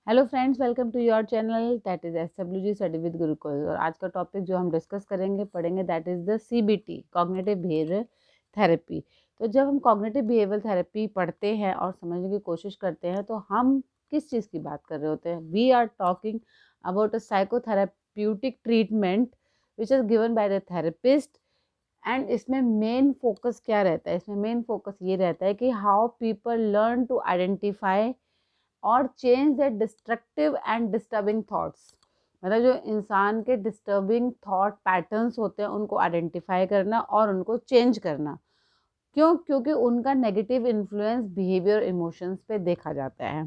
Hello friends, welcome to your channel that is SWG study with Gurukul. और आज का topic जो हम डिस्कस करेंगे पढ़ेंगे that is the CBT, cognitive behaviour therapy. तो जब हम कॉग्निटिव बिहेवियर थेरेपी पढ़ते हैं और समझने की कोशिश करते हैं तो हम किस चीज़ की बात कर रहे होते हैं? We are talking about a psychotherapeutic treatment which is given by the therapist. And इसमें मेन फोकस क्या रहता है? इसमें मेन फोकस ये रहता है कि how people learn to identify और change the destructive and disturbing thoughts. मतलब जो इंसान के डिस्टर्बिंग थॉट पैटर्न्स होते हैं उनको आइडेंटिफाई करना और उनको चेंज करना। क्योंकि उनका नेगेटिव इन्फ्लुएंस बिहेवियर इमोशंस पे देखा जाता है।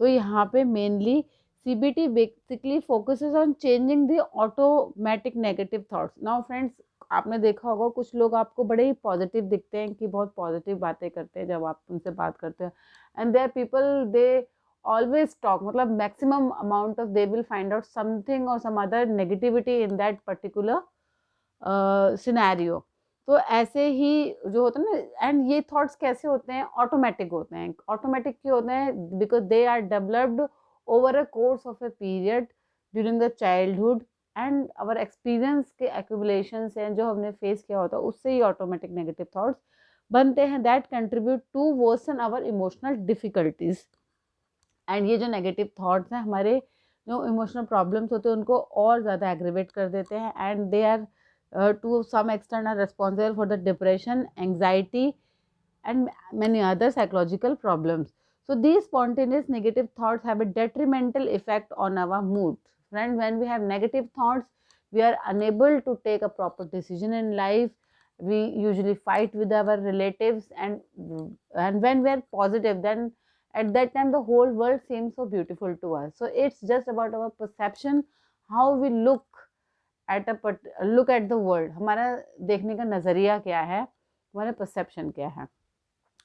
तो यहाँ पे mainly CBT basically focuses on changing the automatic negative thoughts. Now friends, आपने देखा होगा कुछ लोग आपको बड़े ही पॉजिटिव दिखते हैं कि बहुत पॉजिटिव बातें करते हैं जब आप उनसे बात करते हैं। And there people they always talk, मतलब maximum amount of they will find out something और some other negativity in that particular scenario. तो ऐसे ही जो होता है ना, एंड ये थॉट्स कैसे होते हैं? ऑटोमेटिक होते हैं। ऑटोमेटिक क्यों होते हैं? Because they are developed over a course of a period during the childhood and our experience के एक्यूमुलेशन हैं जो हमने फेस किया होता है, उससे ही ऑटोमेटिक नेगेटिव थॉट्स बनते हैं that contribute to worsen our emotional difficulties. And ये जो नेगेटिव थॉट्स हैं हमारे जो इमोशनल प्रॉब्लम्स होते हैं उनको और ज़्यादा एग्रीवेट कर देते हैं। And they are to some extent are responsible for the depression, anxiety and many other psychological problems. So these spontaneous negative thoughts have a detrimental effect on our mood. Friend, when we have negative thoughts, we are unable to take a proper decision in life. We usually fight with our relatives, and when we are positive, then at that time the whole world seems so beautiful to us. So it's just about our perception, how we look look at the world. हमारा देखने का नज़रिया क्या है, हमारा perception क्या है।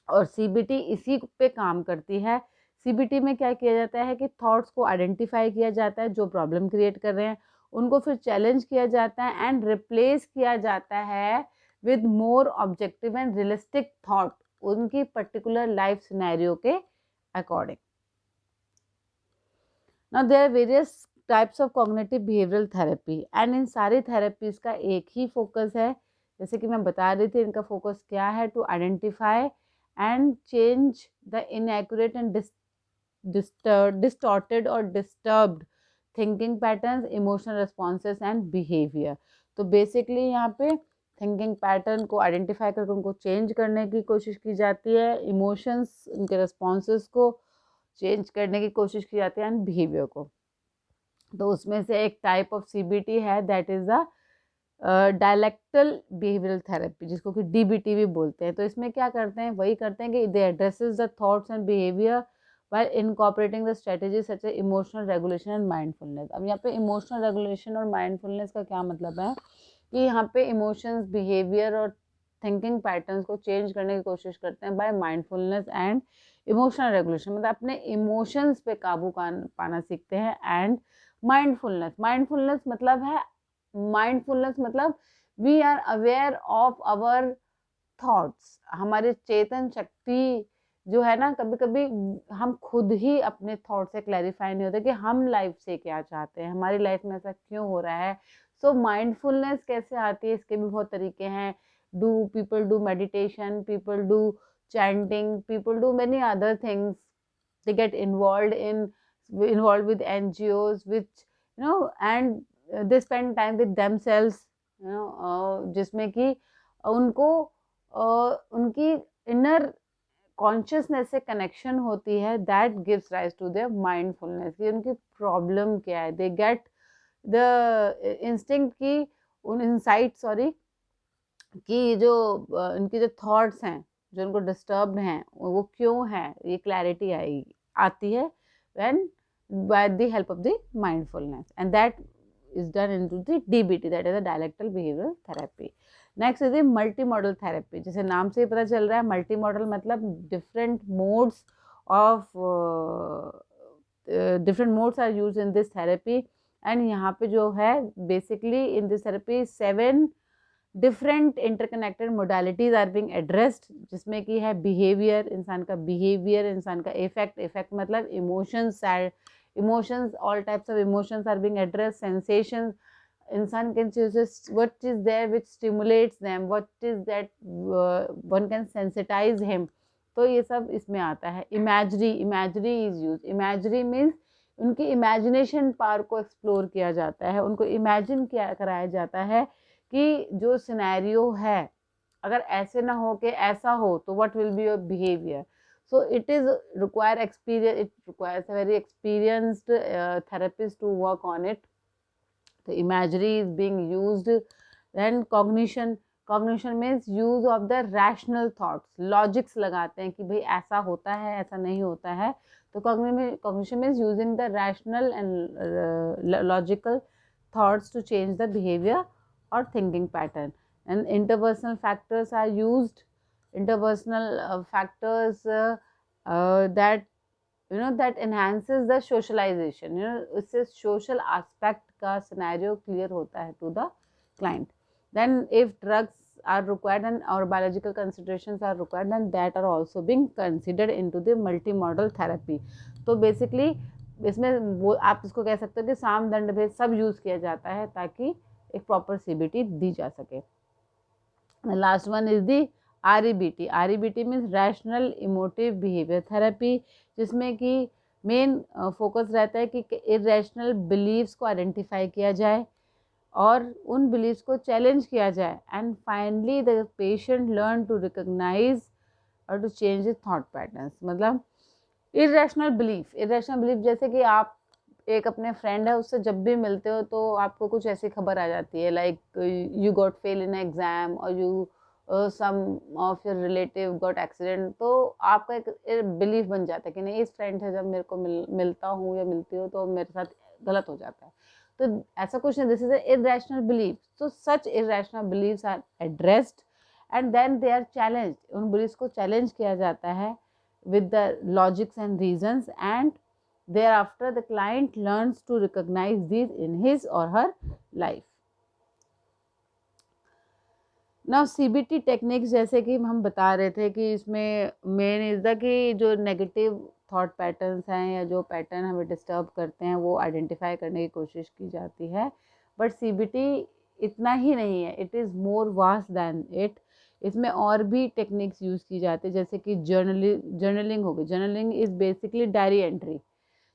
और CBT इसी पे काम करती है। CBT में क्या किया जाता है कि थॉट्स को आइडेंटिफाई किया जाता है जो प्रॉब्लम क्रिएट कर रहे हैं, उनको फिर चैलेंज किया जाता है एंड रिप्लेस किया जाता है with more objective and realistic thought उनकी पर्टिकुलर लाइफ सिनेरियो के according. Now there are various types of cognitive behavioural therapy and इन सारी थेरेपीज का एक ही फोकस है। जैसे कि मैं बता रही थी, इनका फोकस क्या है? To identify and change the inaccurate and distorted और disturbed thinking patterns, emotional responses and behaviour. तो बेसिकली यहाँ पे थिंकिंग पैटर्न को आइडेंटिफाई करके उनको चेंज करने की कोशिश की जाती है, इमोशंस उनके रिस्पॉन्सेस को चेंज करने की कोशिश की जाती है एंड बिहेवियर को। तो उसमें से एक टाइप ऑफ CBT है that is the dialectical behavioural therapy, जिसको कि DBT भी बोलते हैं। तो इसमें क्या करते हैं? वही करते हैं कि they addresses the thoughts and behaviour while incorporating the strategies such as emotional regulation and mindfulness। अब यहाँ पे इमोशनल रेगुलेशन और माइंडफुलनेस का क्या मतलब है कि यहाँ पे इमोशंस, बिहेवियर और थिंकिंग पैटर्न्स को चेंज करने की कोशिश करते हैं by mindfulness and emotional regulation. मतलब अपने इमोशंस पे काबू पाना सीखते हैं। एंड माइंडफुलनेस मतलब we are aware of our thoughts. हमारे चेतन शक्ति जो है ना, कभी कभी हम खुद ही अपने थॉट से क्लैरिफाई नहीं होते कि हम लाइफ से क्या चाहते हैं, हमारी लाइफ में ऐसा क्यों हो रहा है। सो माइंडफुलनेस कैसे आती है? इसके भी बहुत तरीके हैं। People do meditation, people do chanting, people do many other things. they get involved with NGOs which and they spend time with themselves, जिसमें कि उनको उनकी इनर कॉन्शियसनेस से कनेक्शन होती है that gives rise to their mindfulness. कि उनकी problem क्या है, दे गेट द इंस्टिंक्ट की उन इनसाइट कि जो उनकी जो थॉट्स हैं जो उनको डिस्टर्ब्ड हैं वो क्यों है, ये क्लैरिटी आती है when by the help of the mindfulness, and that is done into the DBT, that is a dialectal behavioral therapy. Next is the multimodal therapy। जैसे नाम से ही पता चल रहा है, multimodal मतलब different modes are used in this therapy। and यहाँ पे जो है basically in this therapy 7 different interconnected modalities are being addressed, जिसमें कि है बिहेवियर, इंसान का इफेक्ट मतलब emotions, emotions, all types of emotions are being addressed, sensations, इंसान can choose what is there which stimulates them, what is that one can sensitize him, तो ये सब इसमें आता है. Imagery is use. Imagery means उनकी imagination power को explore किया जाता है, उनको इमेजिन किया कराया जाता है कि जो सिनेरियो है अगर ऐसे ना हो कि ऐसा हो तो what will be your behaviour. So it is require experience, it requires a very experienced therapist to work on it. The imagery is being used. Then cognition means use of the rational thoughts. Logics लगाते हैं कि भाई ऐसा होता है, ऐसा नहीं होता है. तो cognition means using the rational and logical thoughts to change the behavior or thinking pattern. And interpersonal factors are used. Interpersonal factors that that enhances the socialization. इससे social aspect का scenario clear होता है to the client. Then if drugs are required and or biological considerations are required, then that are also being considered into the multimodal therapy. तो basically इसमें वो आप इसको कह सकते हो कि साम दंड भेद सब यूज़ किया जाता है ताकि एक प्रॉपर CBT दी जा सके. The last one is the REBT. REBT means rational emotive behaviour therapy, जिसमें कि मेन फोकस रहता है कि इरेशनल बिलीव्स को आइडेंटिफाई किया जाए और उन बिलीव्स को चैलेंज किया जाए and finally the patient learn to recognise और to change his thought patterns. मतलब इरेशनल बिलीफ जैसे कि आप एक अपने फ्रेंड है उससे जब भी मिलते हो तो आपको कुछ ऐसी खबर आ जाती है like you got fail in exam और you some of your relative got accident, तो आपका एक बिलीफ बन जाता है कि नहीं इस फ्रेंड से जब मेरे को मिलता हूँ या मिलती हूँ तो मेरे साथ गलत हो जाता है. तो ऐसा कुछ नहीं, this is irrational belief. So such irrational beliefs are addressed and then they are challenged. उन बिलीव्स को चैलेंज किया जाता है with the logics and reasons, and thereafter the client learns to recognize these in his or her life. Now CBT techniques जैसे कि हम बता रहे थे कि इसमें मेन इज द कि जो नेगेटिव थॉट पैटर्न्स हैं या जो पैटर्न हमें डिस्टर्ब करते हैं वो आइडेंटिफाई करने की कोशिश की जाती है. बट CBT इतना ही नहीं है, it is more vast than it. इसमें और भी टेक्निक्स यूज़ की जाती है जैसे कि जर्नलिंग हो गई. Journaling is basically diary entry.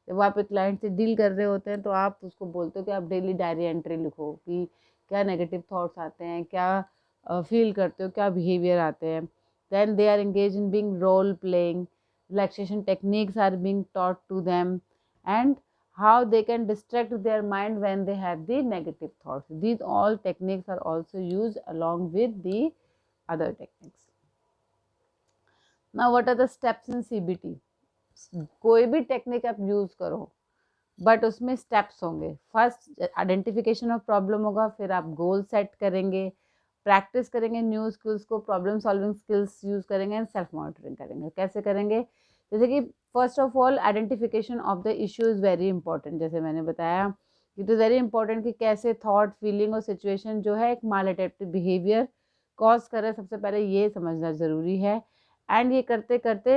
जब आप एक क्लाइंट से डील कर रहे होते हैं तो आप उसको बोलते हो कि आप डेली डायरी एंट्री लिखो कि क्या नेगेटिव थॉट्स आते हैं, क्या फील करते हो, क्या बिहेवियर आते हैं. Then they are engage in being role playing. Relaxation techniques are being taught to them and how they can distract their mind when they have the negative thoughts. These all techniques are also used along with the other techniques. Now what are the steps in CBT? कोई भी technique आप use करो but उसमें steps होंगे. First identification of problem होगा, फिर आप goal set करेंगे, प्रैक्टिस करेंगे न्यू स्किल्स को, प्रॉब्लम सॉल्विंग स्किल्स यूज़ करेंगे एंड सेल्फ मॉनिटरिंग करेंगे. कैसे करेंगे? जैसे कि first of all identification of the issue is very important. जैसे मैंने बताया इट इज़ वेरी इंपॉर्टेंट कि कैसे थॉट, फीलिंग और सिचुएशन जो है एक मालएडेप्टिव बिहेवियर कॉज कर रहा है, सबसे पहले ये समझना ज़रूरी है. एंड ये करते करते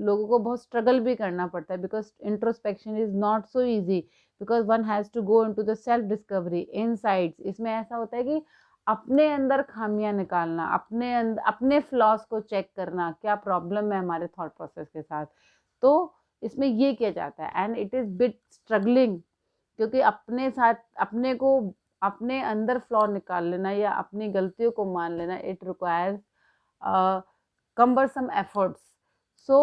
लोगों को बहुत स्ट्रगल भी करना पड़ता है because introspection is not so easy because one has to go into the self discovery insights. इसमें ऐसा होता है कि अपने अंदर खामियां निकालना, अपने फ्लॉस को चेक करना, क्या प्रॉब्लम है हमारे थॉट प्रोसेस के साथ. तो इसमें ये किया जाता है and it is bit struggling क्योंकि अपने साथ अपने को अपने अंदर फ्लॉ निकाल लेना या अपनी गलतियों को मान लेना, it requires cumbersome efforts. So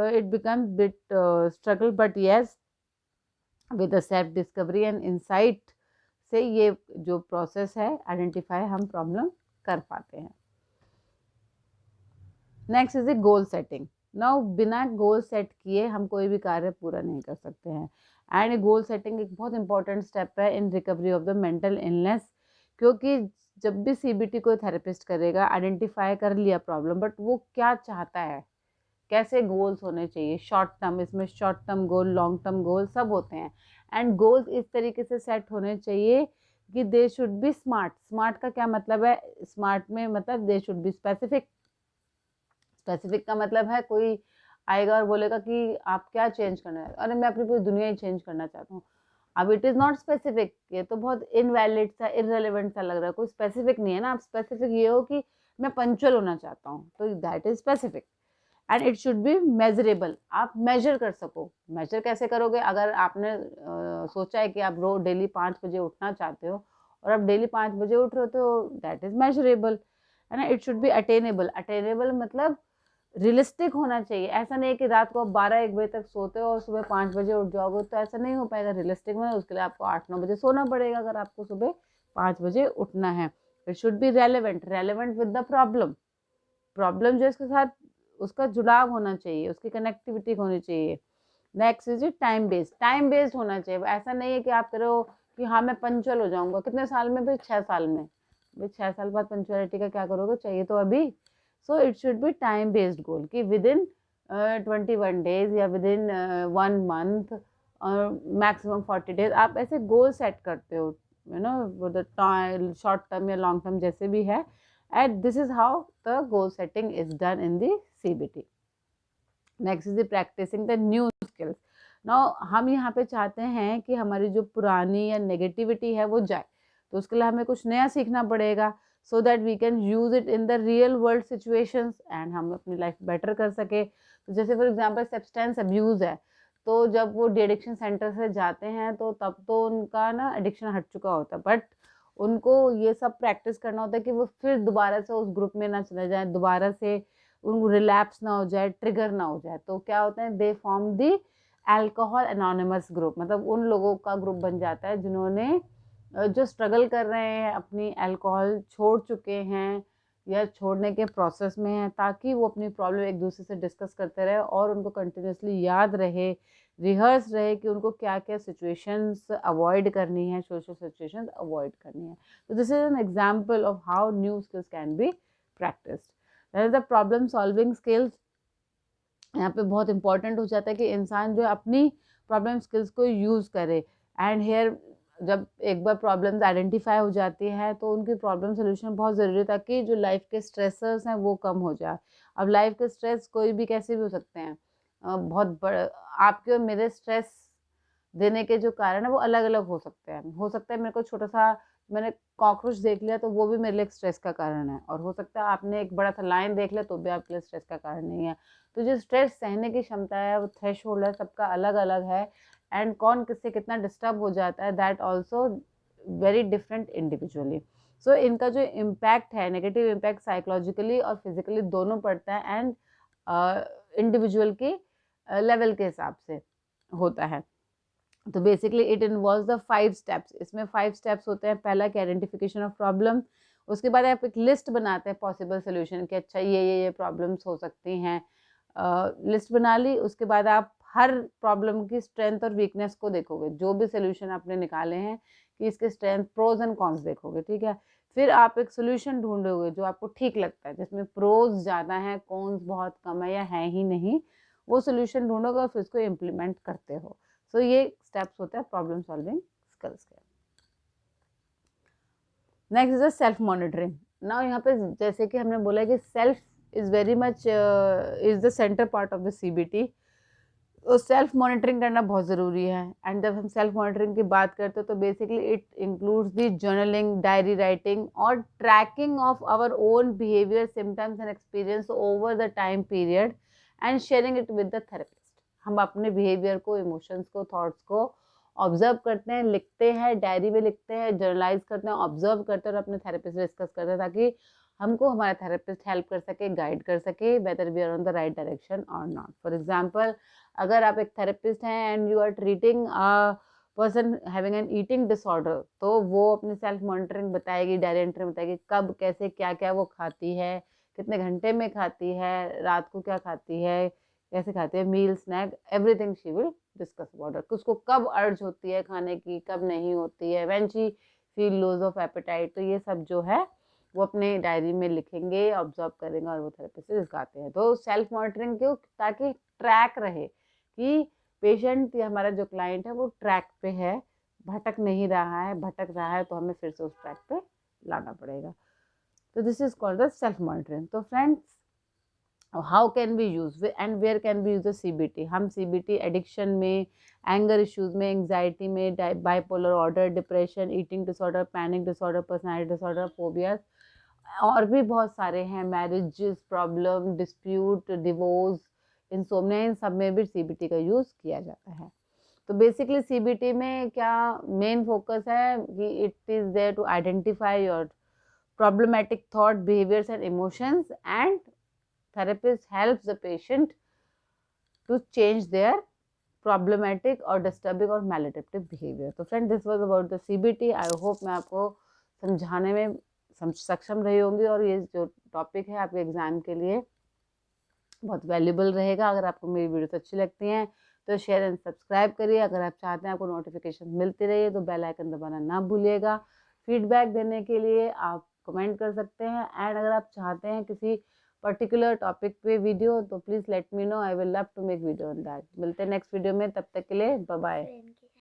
it becomes bit struggle, but yes, with the self discovery and insight से ये जो प्रोसेस है आइडेंटिफाई हम प्रॉब्लम कर पाते हैं. Next is a goal setting. Now बिना गोल सेट किए हम कोई भी कार्य पूरा नहीं कर सकते हैं एंड गोल सेटिंग एक बहुत इंपॉर्टेंट स्टेप है इन recovery of the mental illness. क्योंकि जब भी CBT कोई थेरेपिस्ट करेगा आइडेंटिफाई कर लिया प्रॉब्लम, बट वो क्या चाहता है, कैसे गोल्स होने चाहिए, शॉर्ट टर्म, इसमें short term goal, long term goal सब होते हैं एंड गोल्स इस तरीके से सेट होने चाहिए कि they should be smart. Smart का क्या मतलब है? स्मार्ट में मतलब they should be specific. Specific का मतलब है कोई आएगा और बोलेगा कि आप क्या चेंज करना है, अरे मैं अपनी पूरी दुनिया ही चेंज करना चाहता हूँ। अब इट इज़ नॉट स्पेसिफिक, ये तो बहुत इनवैलिड सा, इररेलेवेंट सा लग रहा है, कोई स्पेसिफिक नहीं है ना। आप स्पेसिफिक ये हो कि मैं पंक्चुअल होना चाहता हूँ, तो that is specific. And it should B measurable, आप मेजर कर सको। मेजर कैसे करोगे? अगर आपने सोचा है कि आप रोज डेली 5 बजे उठना चाहते हो और आप डेली 5 बजे उठ रहे हो, तो दैट इज मेजरेबल है ना। It should B attainable. Attainable मतलब रियलिस्टिक होना चाहिए। ऐसा नहीं है कि रात को आप 12-1 बजे तक सोते हो और सुबह 5 बजे उठ जाओगे, तो ऐसा नहीं हो पाएगा। रियलिस्टिक में उसके लिए आपको 8-9 बजे सोना पड़ेगा अगर आपको सुबह 5 बजे उठना है। It should B relevant, relevant with the problem. Problem जो इसके साथ उसका जुड़ाव होना चाहिए, उसकी कनेक्टिविटी होनी चाहिए। Next is time based. Time based होना चाहिए। ऐसा नहीं है कि आप करो कि हाँ मैं पंचुअल हो जाऊंगा, कितने साल में? भाई 6 साल में। भाई 6 साल बाद पंचुअलिटी का क्या करोगे? चाहिए तो अभी। So it should be time based goal कि विद इन 21 डेज या विद इन 1 मंथ और मैक्सिमम 40 डेज आप ऐसे गोल सेट करते हो, you know, the time short term या लॉन्ग टर्म जैसे भी है। And this is how the goal setting is done in the CBT। Next is the practising the new skills. Now हम यहाँ पे चाहते हैं कि हमारी जो पुरानी या नेगेटिविटी है वो जाए, तो उसके लिए हमें कुछ नया सीखना पड़ेगा, so that we can use it in the real world situations and हम अपनी लाइफ बेटर कर सके। तो जैसे फॉर एग्जांपल सब्सटेंस अब्यूज है, तो जब वो डी एडिक्शन सेंटर से जाते हैं तो तब तो उनका ना एडिक्शन हट चुका होता है, बट उनको ये सब प्रैक्टिस करना होता है कि वो फिर दोबारा से उस ग्रुप में ना चले जाए, दोबारा से उनको रिलैप्स ना हो जाए, ट्रिगर ना हो जाए। तो क्या होता है, they form the alcohol anonymous group, मतलब उन लोगों का ग्रुप बन जाता है जिन्होंने जो स्ट्रगल कर रहे हैं, अपनी अल्कोहल छोड़ चुके हैं या छोड़ने के प्रोसेस में हैं, ताकि वो अपनी प्रॉब्लम एक दूसरे से डिस्कस करते रहे और उनको कंटिन्यूसली याद रहे, रिहर्स रहे कि उनको क्या क्या सिचुएशंस अवॉइड करनी है, सोशल सिचुएशंस अवॉइड करनी है। तो this is an example of how new skills can be practised. That is the problem solving skills. यहाँ पे बहुत इंपॉर्टेंट हो जाता है कि इंसान जो अपनी प्रॉब्लम स्किल्स को यूज़ करे। एंड हेयर जब एक बार प्रॉब्लम्स आइडेंटिफाई हो जाती है तो उनकी प्रॉब्लम सोल्यूशन बहुत ज़रूरी है, ताकि जो लाइफ के स्ट्रेसर्स हैं वो कम हो जाए। अब लाइफ के स्ट्रेस कोई भी कैसे भी हो सकते हैं, बहुत बड़े आपके और मेरे स्ट्रेस देने के जो कारण है वो अलग अलग हो सकते हैं। हो सकता है मेरे को छोटा सा मैंने कॉकरोच देख लिया तो वो भी मेरे लिए स्ट्रेस का कारण है, और हो सकता है आपने एक बड़ा सा लायन देख लिया तो भी आपके लिए स्ट्रेस का कारण नहीं है। तो जो स्ट्रेस सहने की क्षमता है, वो थ्रेशोल्ड है, सबका अलग अलग है। एंड कौन किससे कितना डिस्टर्ब हो जाता है, that also very different individually. So इनका जो इम्पैक्ट है, नेगेटिव इम्पैक्ट साइकोलॉजिकली और फिजिकली दोनों पड़ता है, एंड इंडिविजुअल के लेवल के हिसाब से होता है। तो basically it involves the 5 steps. इसमें 5 स्टेप्स होते हैं। पहला कि आइडेंटिफिकेशन ऑफ प्रॉब्लम, उसके बाद आप एक लिस्ट बनाते हैं पॉसिबल सोल्यूशन कि अच्छा ये प्रॉब्लम्स हो सकती हैं। लिस्ट बना ली, उसके बाद आप हर प्रॉब्लम की स्ट्रेंथ और वीकनेस को देखोगे, जो भी सोल्यूशन आपने निकाले हैं कि इसके स्ट्रेंथ, प्रोज एंड कॉन्स देखोगे, ठीक है। फिर आप एक सोल्यूशन ढूंढोगे जो आपको ठीक लगता है, जिसमें प्रोज ज़्यादा है, कॉन्स बहुत कम है या है ही नहीं, वो सोल्यूशन ढूंढोगे और फिर उसको इम्प्लीमेंट करते हो। सो ये स्टेप्स होते हैं प्रॉब्लम सॉल्विंग स्किल्स के। Next is self monitoring. Now यहाँ पे जैसे कि हमने बोला कि self is very much is the centre part of the CBT। तो सेल्फ मॉनिटरिंग करना बहुत ज़रूरी है। एंड जब हम सेल्फ मॉनिटरिंग की बात करते हैं तो basically it includes the journaling, diary writing और tracking of our own behaviour, symptoms and experience over the time period and sharing it with the therapist. हम अपने बिहेवियर को, इमोशंस को, थॉट्स को ऑब्जर्व करते हैं, लिखते हैं, डायरी में लिखते हैं, जर्नलाइज करते हैं, ऑब्जर्व करते हैं और अपने थेरेपिस्ट से डिस्कस करते हैं, ताकि हमको हमारा थेरेपिस्ट हेल्प कर सके, गाइड कर सके, whether we are on the right direction और नॉट। फॉर एग्जाम्पल, अगर आप एक थेरेपिस्ट हैं and you are treating a person having an eating disorder, तो वो अपनी सेल्फ मॉनिटरिंग बताएगी, डायरी एंट्री बताएगी, कब कैसे क्या क्या वो खाती है, कितने घंटे में खाती है, रात को क्या खाती है, कैसे खाती है, meal, snack, everything she will discuss about it. उसको कब अर्ज होती है खाने की, कब नहीं होती है, when she feel lose of appetite, तो ये सब जो है वो अपने डायरी में लिखेंगे, ऑब्जर्व करेंगे और वो थेरेपिस्ट से दिखाते हैं। तो सेल्फ मॉनिटरिंग क्यों? ताकि ट्रैक रहे कि पेशेंट या हमारा जो क्लाइंट है वो ट्रैक पे है, भटक नहीं रहा है, भटक रहा है तो हमें फिर से उस ट्रैक पे लाना पड़ेगा। तो this is called the self monitoring. तो friends, how can be use and where can be use the CBT। हम CBT एडिक्शन में, एंगर इश्यूज में, एंग्जाइटी में, bipolar order, depression, eating disorder, panic disorder, personality disorder, phobias और भी बहुत सारे हैं, marriages problem, dispute, divorce, insomnia, इन सब में भी CBT का यूज़ किया जाता है। तो बेसिकली CBT में क्या मेन फोकस है कि it is there to identify your problematic thought, behaviors and emotions, and therapist helps the patient to change their problematic or disturbing or maladaptive behavior। तो friend this was about the CBT। I hope मैं आपको समझाने में सक्षम रही होंगी और ये जो टॉपिक है आपके एग्जाम के लिए बहुत वैल्यूबल रहेगा। अगर आपको मेरी वीडियोस अच्छी लगती हैं तो शेयर एंड सब्सक्राइब करिए। अगर आप चाहते हैं आपको नोटिफिकेशन मिलती रहे तो बेल आइकन दबाना ना भूलिएगा। फीडबैक देने के लिए आप कमेंट कर सकते हैं, एंड अगर आप चाहते हैं किसी पर्टिकुलर टॉपिक पे वीडियो तो please let me know, I will love to make video on that. मिलते हैं नेक्स्ट वीडियो में, तब तक के लिए बाय बाय।